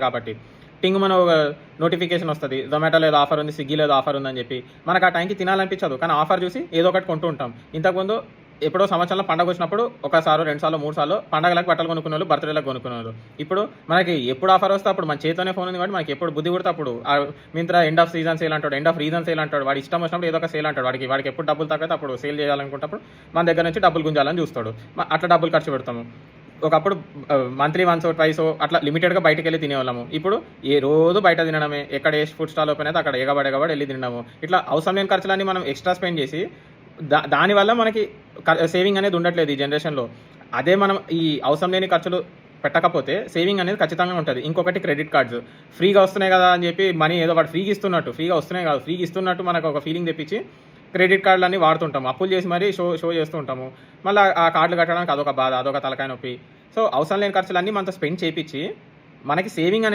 కాబట్టి టింగ్ మన ఒక నోటిఫికేషన్ వస్తుంది, జొమాటోలో ఏదో ఆఫర్ ఉంది, స్విగ్గీలో ఏదో ఆఫర్ ఉందని చెప్పి. మనకు ఆ టైంకి తినాలనిపించదు, కానీ ఆఫర్ చూసి ఏదో ఒకటి కొంటూ ఉంటాం. ఇంతకుముందు ఎప్పుడో సంవత్సరంలో పండగ వచ్చినప్పుడు ఒకసారి 2 సార్లు 3 సార్లు పండగలకు బట్టలు కొనుక్కునే వాళ్ళు, బర్త్డేలకు కొనుక్కునే వాళ్ళు. ఇప్పుడు మనకి ఎప్పుడు ఆఫర్ వస్తే అప్పుడు మన చేతిలోనే ఫోన్ ఉంది కాబట్టి మనకి ఎప్పుడు బుద్ధి పుడితే అప్పుడు Myntra end of season sale అంటాడు, ఎండ్ ఆఫ్ రీజన్ సేల్ అంటాడు. వాడి ఇష్టం వచ్చినప్పుడు ఏదో ఒక సేల్ అంటాడు. వాడికి ఎప్పుడు డబ్బులు తగ్గఅయితే అప్పుడు సేల్ చేయాలనుకుంటప్పుడు మన దగ్గర నుంచి డబ్బులు గుంజాలని చూస్తాడు. అట్లా డబ్బులు ఖర్చు పెడతాము. ఒకప్పుడు మంత్లీ వన్స్ ట్వైస్ అట్లా లిమిటెడ్గా బయటకు వెళ్ళి తినేవాళ్ళము. ఇప్పుడు ఏ రోజు బయట తినడమే, ఎక్కడ ఏ ఫుడ్ స్టాల్ ఓపెన్ అయితే అక్కడ ఎగబడి వెళ్ళి తినడము. ఇట్లా అవసరం లేని ఖర్చులన్నీ మనం ఎక్స్ట్రా స్పెండ్ చేసి దానివల్ల మనకి సేవింగ్ అనేది ఉండట్లేదు ఈ జనరేషన్లో. అదే మనం ఈ అవసరం లేని ఖర్చులు పెట్టకపోతే సేవింగ్ అనేది ఖచ్చితంగా ఉంటుంది. ఇంకొకటి క్రెడిట్ కార్డ్స్ ఫ్రీగా వస్తున్నాయి కదా అని చెప్పి మనీ ఏదో వాడు ఫ్రీగా వస్తున్నాయి కాదు, ఫ్రీగా ఇస్తున్నట్టు మనకు ఒక ఫీలింగ్ తెప్పించి క్రెడిట్ కార్డులన్నీ వాడుతుంటాము, అప్పులు చేసి మరీ షో చేస్తూ ఉంటాము. మళ్ళీ ఆ కార్డులు కట్టడానికి అదొక బాధ, అదొక తలకాయ నొప్పి. సో అవసరం లేని ఖర్చులన్నీ మనతో స్పెండ్ చేయించి మనకి సేవింగ్ అనేది